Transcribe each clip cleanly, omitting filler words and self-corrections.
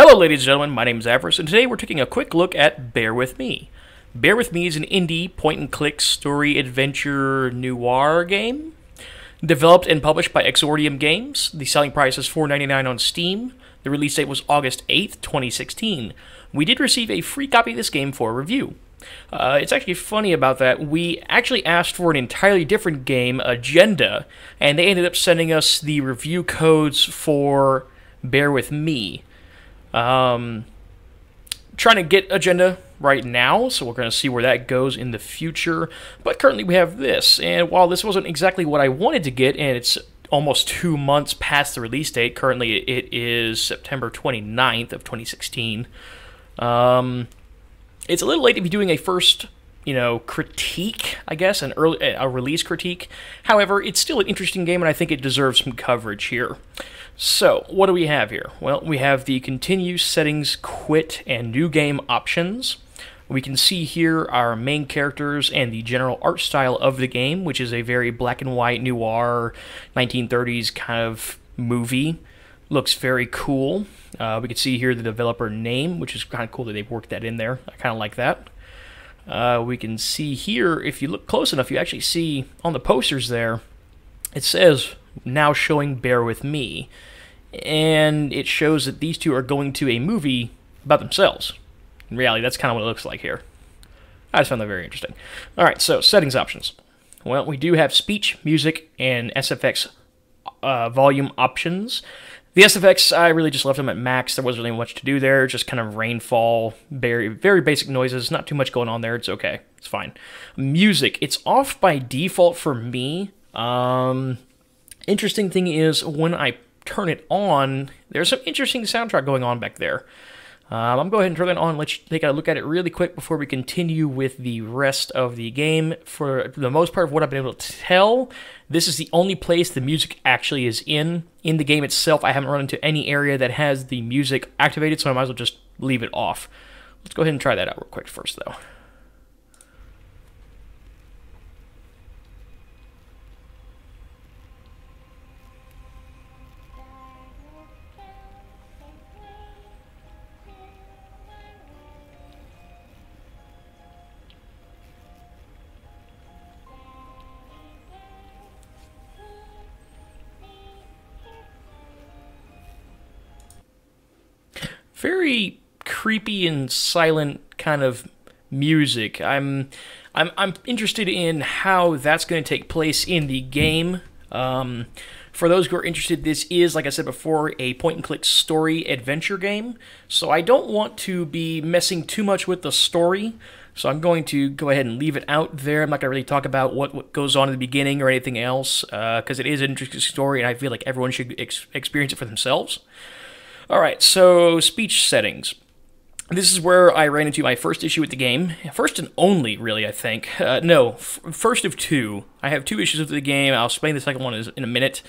Hello, ladies and gentlemen. My name is Avarice, and today we're taking a quick look at Bear With Me. Bear With Me is an indie point-and-click story adventure noir game developed and published by Exordium Games. The selling price is $4.99 on Steam. The release date was August 8th, 2016. We did receive a free copy of this game for review. It's actually funny about that. We actually asked for an entirely different game, Agenda, and they ended up sending us the review codes for Bear With Me. Trying to get Agenda right now, so we're going to see where that goes in the future. But currently we have this, and while this wasn't exactly what I wanted to get, and it's almost 2 months past the release date, currently it is September 29th of 2016, it's a little late to be doing a first, critique, I guess, a release critique. However, it's still an interesting game, and I think it deserves some coverage here. So, what do we have here? Well, we have the continue, settings, quit, and new game options. We can see here our main characters and the general art style of the game, which is a very black and white noir 1930s kind of movie. Looks very cool. We can see here the developer name, which is kind of cool that they've worked that in there. I kind of like that. We can see here, if you look close enough, you actually see on the posters there, it says, now showing Bear With Me. And it shows that these two are going to a movie about themselves. In reality, that's kind of what it looks like here. I just found that very interesting. Alright, so settings options. Well, we do have speech, music, and SFX volume options. The SFX, I really just left them at max. There wasn't really much to do there. Just kind of rainfall, very, very basic noises. Not too much going on there. It's okay. It's fine. Music, it's off by default for me. Interesting thing is, when I turn it on, there's some interesting soundtrack going on back there. I'm going to go ahead and turn that on and let you take a look at it really quick before we continue with the rest of the game. For the most part of what I've been able to tell, this is the only place the music actually is in. In the game itself, I haven't run into any area that has the music activated, so I might as well just leave it off. Let's go ahead and try that out real quick first, though. Very creepy and silent kind of music. I'm interested in how that's going to take place in the game. For those who are interested, this is, like I said before, a point-and-click story adventure game. So I don't want to be messing too much with the story. So I'm going to go ahead and leave it out there. I'm not going to really talk about what goes on in the beginning or anything else, because it is an interesting story, and I feel like everyone should experience it for themselves. Alright, so speech settings. This is where I ran into my first issue with the game. First and only, really, I think. First of two. I have two issues with the game. I'll explain the second one in a minute.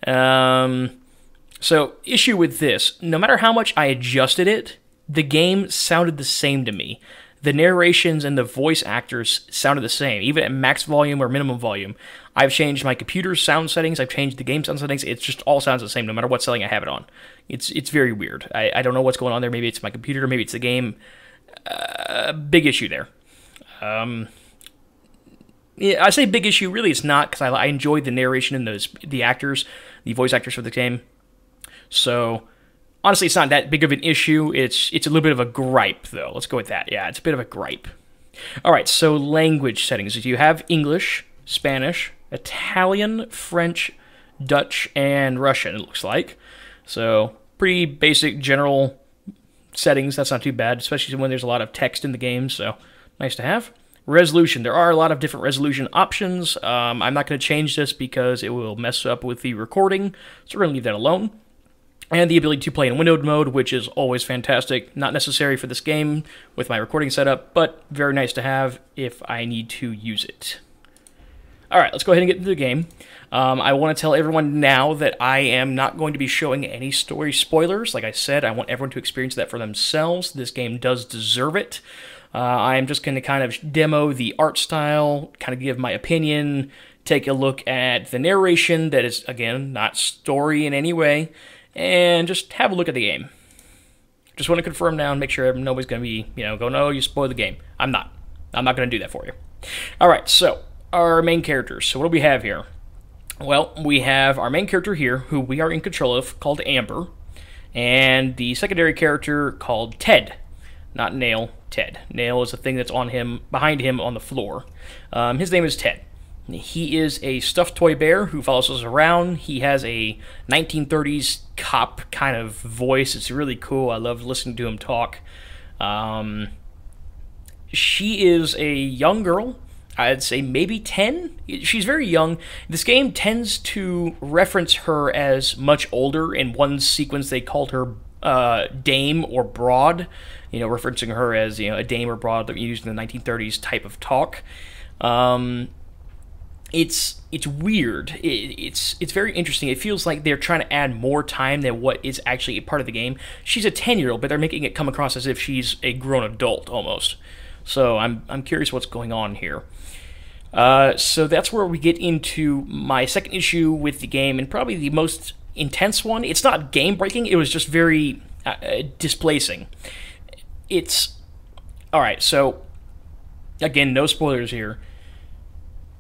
So, issue with this. No matter how much I adjusted it, the game sounded the same to me. The narrations and the voice actors sounded the same, even at max volume or minimum volume. I've changed my computer's sound settings, I've changed the game sound settings, it just all sounds the same no matter what setting I have it on. It's very weird. I don't know what's going on there, maybe it's my computer, maybe it's the game. Big issue there. Yeah, I say big issue, really it's not, because I enjoyed the narration and the actors, the voice actors for the game. So, honestly, it's not that big of an issue. It's a little bit of a gripe, though. Let's go with that. Yeah, it's a bit of a gripe. Alright, so language settings. You have English, Spanish, Italian, French, Dutch, and Russian, it looks like. So, pretty basic general settings. That's not too bad, especially when there's a lot of text in the game, so nice to have. Resolution. There are a lot of different resolution options. I'm not going to change this because it will mess up with the recording, so we're going to leave that alone. And the ability to play in windowed mode, which is always fantastic. Not necessary for this game with my recording setup, but very nice to have if I need to use it. Alright, let's go ahead and get into the game. I want to tell everyone now that I am not going to be showing any story spoilers. Like I said, I want everyone to experience that for themselves. This game does deserve it. I'm just going to kind of demo the art style, kind of give my opinion, take a look at the narration that is, again, not story in any way, and just have a look at the game. Just want to confirm now and make sure nobody's going to be, go, no, you spoiled the game. I'm not. I'm not going to do that for you. All right, so our main characters. So what do we have here? Well, we have our main character here, who we are in control of, called Amber, and the secondary character called Ted. Not Nail, Ted. Nail is the thing that's on him, behind him on the floor. His name is Ted. He is a stuffed toy bear who follows us around. He has a 1930s cop kind of voice. It's really cool. I love listening to him talk. She is a young girl. I'd say maybe 10. She's very young. This game tends to reference her as much older. In one sequence, they called her dame or broad, referencing her as a dame or broad that we used in the 1930s type of talk. It's weird. It's very interesting. It feels like they're trying to add more time than what is actually a part of the game. She's a 10-year-old, but they're making it come across as if she's a grown adult almost. So I'm curious what's going on here. So that's where we get into my second issue with the game, and probably the most intense one. It's not game-breaking. It was just very displacing. All right, so again, no spoilers here.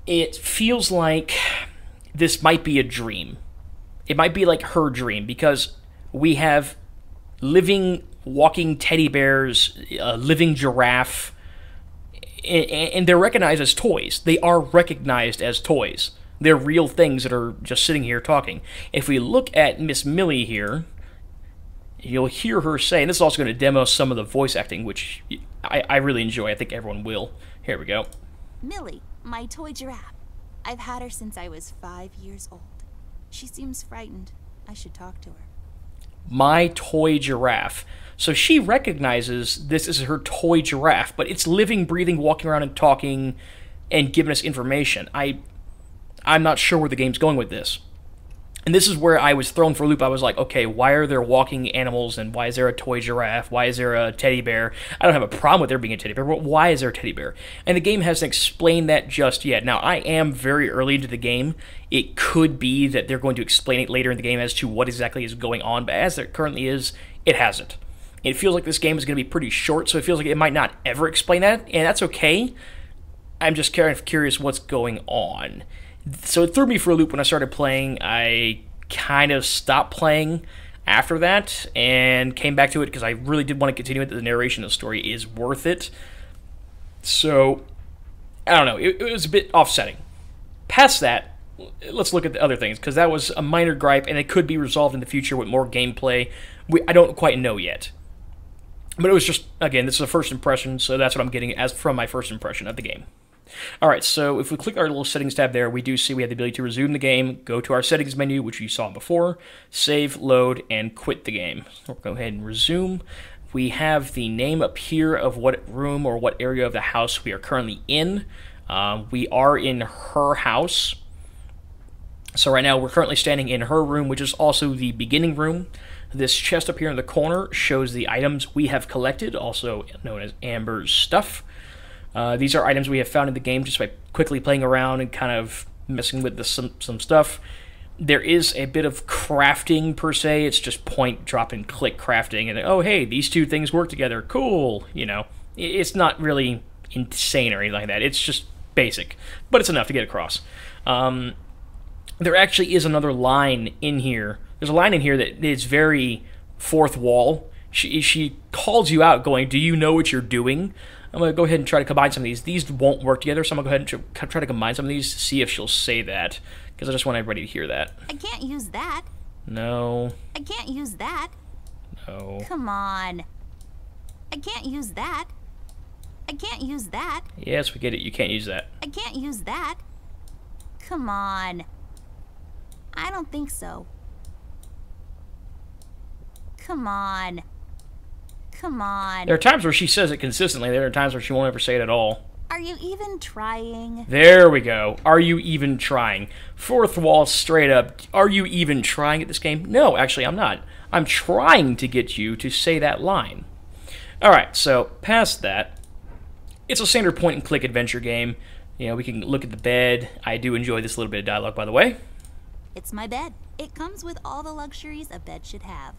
It feels like this might be a dream. It might be like her dream, because we have living, walking teddy bears, a living giraffe, and they're recognized as toys. They are recognized as toys. They're real things that are just sitting here talking. If we look at Miss Millie here, you'll hear her say, and this is also going to demo some of the voice acting, which I really enjoy. I think everyone will. Here we go. Millie, my toy giraffe. I've had her since I was 5 years old. She seems frightened. I should talk to her. My toy giraffe. So she recognizes this is her toy giraffe, but it's living, breathing, walking around and talking and giving us information. I'm not sure where the game's going with this. And this is where I was thrown for a loop. I was like, okay, why are there walking animals, and why is there a toy giraffe? Why is there a teddy bear? I don't have a problem with there being a teddy bear, but why is there a teddy bear? And the game hasn't explained that just yet. Now, I am very early into the game. It could be that they're going to explain it later in the game as to what exactly is going on, but as it currently is, it hasn't. It feels like this game is going to be pretty short, so it feels like it might not ever explain that, and that's okay. I'm just kind of curious what's going on. So it threw me for a loop when I started playing. I kind of stopped playing after that and came back to it because I really did want to continue it. The narration of the story is worth it. So, I don't know. It was a bit offsetting. Past that, let's look at the other things, because that was a minor gripe, and it could be resolved in the future with more gameplay. I don't quite know yet. But it was just, again, this is a first impression, so that's what I'm getting as from my first impression of the game. Alright, so if we click our little settings tab there, we do see we have the ability to resume the game, go to our settings menu, which you saw before, save, load, and quit the game. So we'll go ahead and resume. We have the name up here of what room or what area of the house we are currently in. We are in her house. So right now we're currently standing in her room, which is also the beginning room. This chest up here in the corner shows the items we have collected, also known as Amber's stuff. These are items we have found in the game just by quickly playing around and kind of messing with some stuff. There is a bit of crafting, per se. It's just point, drop, and click crafting. And, oh, hey, these two things work together. Cool. It's not really insane or anything like that. It's just basic. But it's enough to get across. There actually is another line in here. There's a line in here that is very fourth wall. She calls you out going, do you know what you're doing? I'm going to go ahead and try to combine some of these. These won't work together, so I'm going to go ahead and try to combine some of these to see if she'll say that, because I just want everybody to hear that. I can't use that. No. I can't use that. No. Come on. I can't use that. I can't use that. Yes, we get it. You can't use that. I can't use that. Come on. I don't think so. Come on. Come on. There are times where she says it consistently. There are times where she won't ever say it at all. Are you even trying? There we go. Are you even trying? Fourth wall straight up. Are you even trying at this game? No, actually, I'm not. I'm trying to get you to say that line. Alright, so past that, it's a standard point-and-click adventure game. We can look at the bed. I do enjoy this little bit of dialogue, by the way. It's my bed. It comes with all the luxuries a bed should have.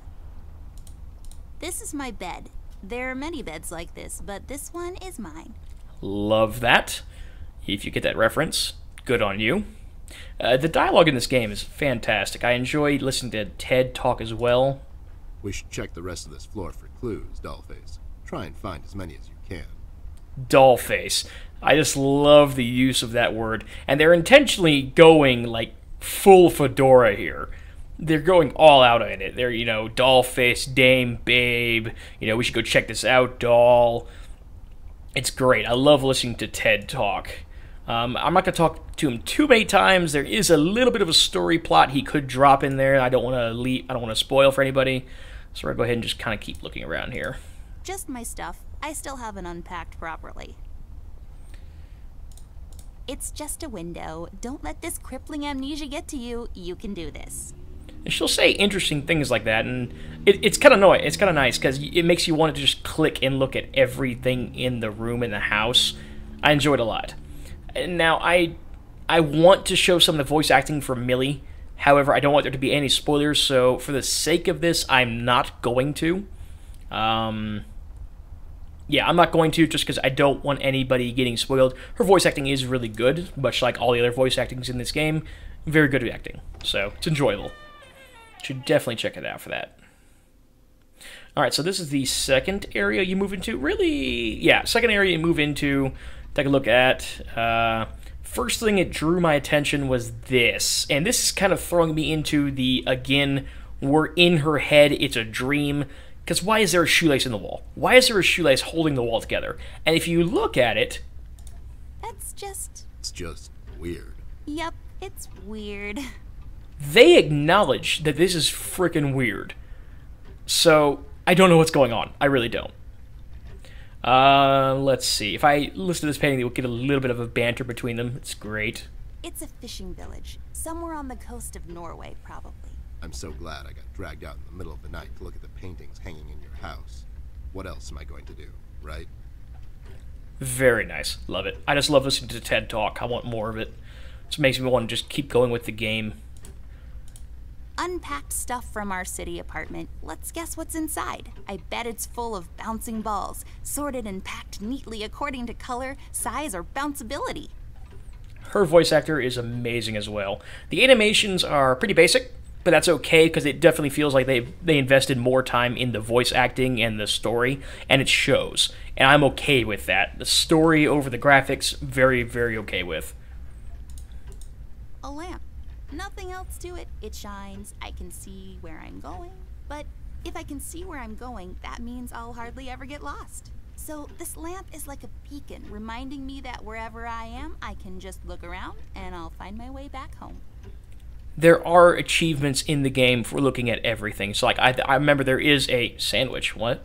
This is my bed. There are many beds like this, but this one is mine. Love that. If you get that reference, good on you. The dialogue in this game is fantastic. I enjoy listening to Ted talk as well. We should check the rest of this floor for clues, Dollface. Try and find as many as you can. Dollface. I just love the use of that word. And they're intentionally going, like, full fedora here. They're going all out on it. They're, Dollface, Dame, Babe. We should go check this out, Doll. It's great. I love listening to Ted talk. I'm not going to talk to him too many times. There is a little bit of a story plot he could drop in there. I don't want to spoil for anybody. So we're going to go ahead and just kind of keep looking around here. Just my stuff. I still haven't unpacked properly. It's just a window. Don't let this crippling amnesia get to you. You can do this. And she'll say interesting things like that, and it's kind of annoying. It's kind of nice because it makes you want to just click and look at everything in the room, in the house. I enjoy it a lot. And now I want to show some of the voice acting for Millie. However, I don't want there to be any spoilers, so for the sake of this, I'm not going to. Yeah, I'm not going to just because I don't want anybody getting spoiled. Her voice acting is really good, much like all the other voice actings in this game. Very good acting, so it's enjoyable. Should definitely check it out for that. Alright, so this is the second area you move into. Really, yeah, second area you move into. Take a look at. First thing that drew my attention was this. And this is kind of throwing me into the, again, we're in her head, it's a dream. Because why is there a shoelace in the wall? Why is there a shoelace holding the wall together? And if you look at it... That's just... It's just weird. Yep, it's weird. They acknowledge that this is frickin' weird. So, I don't know what's going on. I really don't. Let's see. If I listen to this painting, we'll get a little bit of a banter between them. It's great. It's a fishing village. Somewhere on the coast of Norway, probably. I'm so glad I got dragged out in the middle of the night to look at the paintings hanging in your house. What else am I going to do, right? Very nice. Love it. I just love listening to Ted talk. I want more of it. It makes me want to just keep going with the game. Unpacked stuff from our city apartment. Let's guess what's inside. I bet it's full of bouncing balls, sorted and packed neatly according to color, size, or bounceability. Her voice actor is amazing as well. The animations are pretty basic, but that's okay because it definitely feels like they invested more time in the voice acting and the story, and it shows. And I'm okay with that. The story over the graphics, very, very okay with. A lamp. Nothing else to it. It shines. I can see where I'm going. But if I can see where I'm going, that means I'll hardly ever get lost. So this lamp is like a beacon, reminding me that wherever I am, I can just look around and I'll find my way back home. There are achievements in the game for looking at everything. So, like, I remember there is a sandwich. What?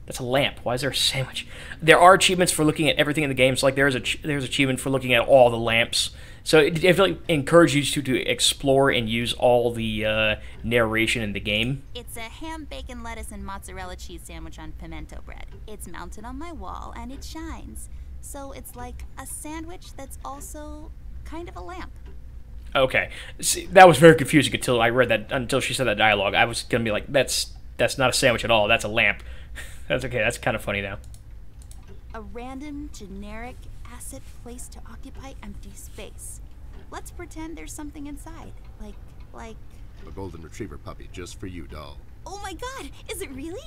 That's a lamp. Why is there a sandwich? There are achievements for looking at everything in the game. So, like, there's achievement for looking at all the lamps. So it definitely encourages you to explore and use all the narration in the game. It's a ham, bacon, lettuce, and mozzarella cheese sandwich on pimento bread. It's mounted on my wall, and it shines. So it's like a sandwich that's also kind of a lamp. Okay. See, that was very confusing until she said that dialogue. I was going to be like, that's not a sandwich at all. That's a lamp. That's okay. That's kind of funny now. A random, generic asset placed to occupy empty space. Let's pretend there's something inside. Like... A golden retriever puppy just for you, doll. Oh my god! Is it really?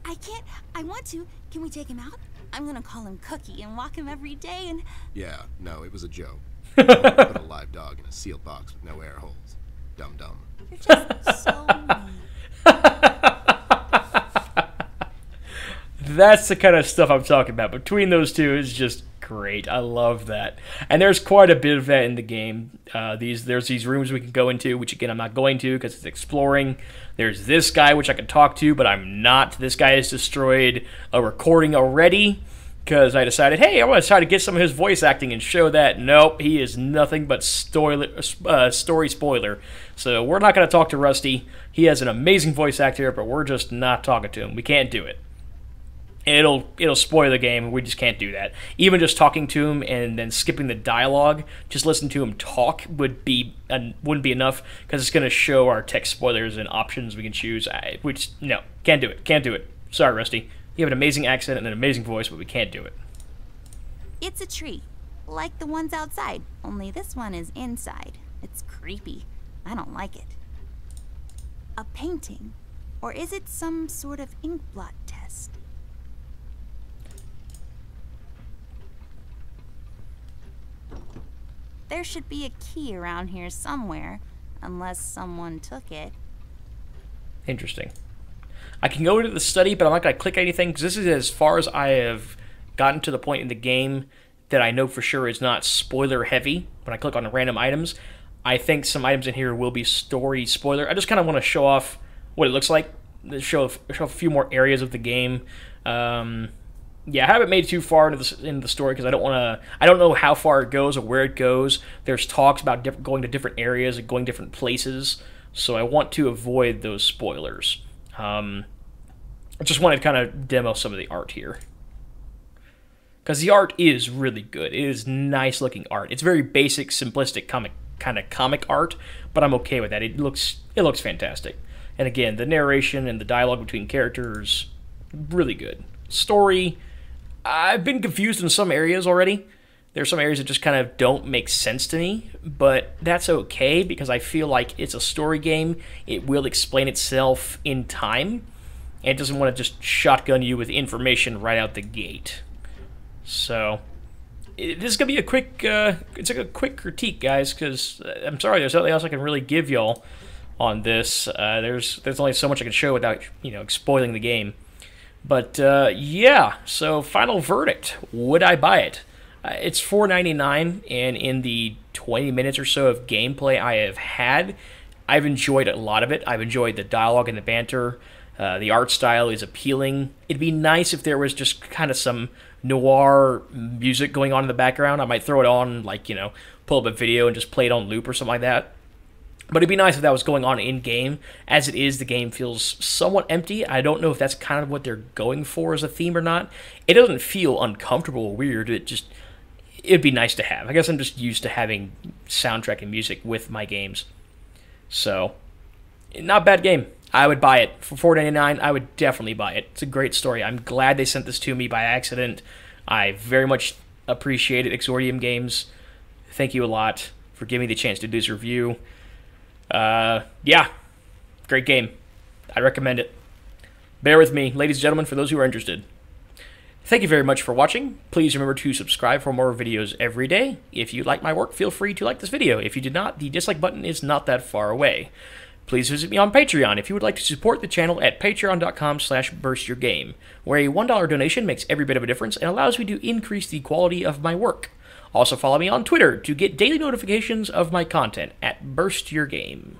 I want to. Can we take him out? I'm gonna call him Cookie and walk him every day and... Yeah, no, it was a joke. Put a live dog in a sealed box with no air holes. Dum-dum. You're just so mean. That's the kind of stuff I'm talking about. Between those two is just great. I love that. And there's quite a bit of that in the game. There's these rooms we can go into, which again I'm not going to because it's exploring. There's this guy, which I can talk to, but I'm not. This guy has destroyed a recording already because I decided, hey, I want to try to get some of his voice acting and show that. Nope, he is nothing but story spoiler. So we're not going to talk to Rusty. He has an amazing voice actor, but we're just not talking to him. We can't do it. it'll spoil the game. We just can't do that. Even just talking to him and then skipping the dialogue, just listen to him talk wouldn't be enough, because it's going to show our text spoilers and options we can choose. No, can't do it. Sorry, Rusty. You have an amazing accent and an amazing voice, but we can't do it. It's a tree, like the ones outside, only this one is inside. It's creepy. I don't like it. A painting, or is it some sort of ink blot test? There should be a key around here somewhere, unless someone took it. Interesting. I can go into the study, but I'm not going to click anything, because this is as far as I have gotten to the point in the game that I know for sure is not spoiler heavy. When I click on the random items, I think some items in here will be story spoiler. I just kind of want to show off what it looks like, show a few more areas of the game. Yeah, I haven't made it too far into the story, because I don't know how far it goes or where it goes. There's talks about going to different areas and going different places, so I want to avoid those spoilers. I just wanted to kind of demo some of the art here, because the art is really good. It is nice looking art. It's very basic, simplistic comic art, but I'm okay with that. It looks fantastic. And again, the narration and the dialogue between characters, really good. Story, I've been confused in some areas already. There's some areas that just kind of don't make sense to me, but that's okay, because I feel like it's a story game. It will explain itself in time, and it doesn't want to just shotgun you with information right out the gate. So this is gonna be a quick, it's like a quick critique, guys, because I'm sorry, there's nothing else I can really give y'all on this. There's only so much I can show without, spoiling the game. But yeah, so final verdict: would I buy it? It's $4.99, and in the 20 minutes or so of gameplay I have had, I've enjoyed a lot of it. I've enjoyed the dialogue and the banter. The art style is appealing. It'd be nice if there was just kind of some noir music going on in the background. I might throw it on, pull up a video and just play it on loop or something like that. But it'd be nice if that was going on in-game. As it is, the game feels somewhat empty. I don't know if that's kind of what they're going for as a theme or not. It doesn't feel uncomfortable or weird. It'd be nice to have. I guess I'm just used to having soundtrack and music with my games. So, not a bad game. I would buy it. For $4.99, I would definitely buy it. It's a great story. I'm glad they sent this to me by accident. I very much appreciate it, Exordium Games. Thank you a lot for giving me the chance to do this review. Yeah, great game. I recommend it. Bear with me, ladies and gentlemen, for those who are interested. Thank you very much for watching. Please remember to subscribe for more videos every day. If you like my work, feel free to like this video. If you did not, the dislike button is not that far away. Please visit me on Patreon if you would like to support the channel at patreon.com/burstyourgame, where a $1 donation makes every bit of a difference and allows me to increase the quality of my work. Also follow me on Twitter to get daily notifications of my content at burstyourgame.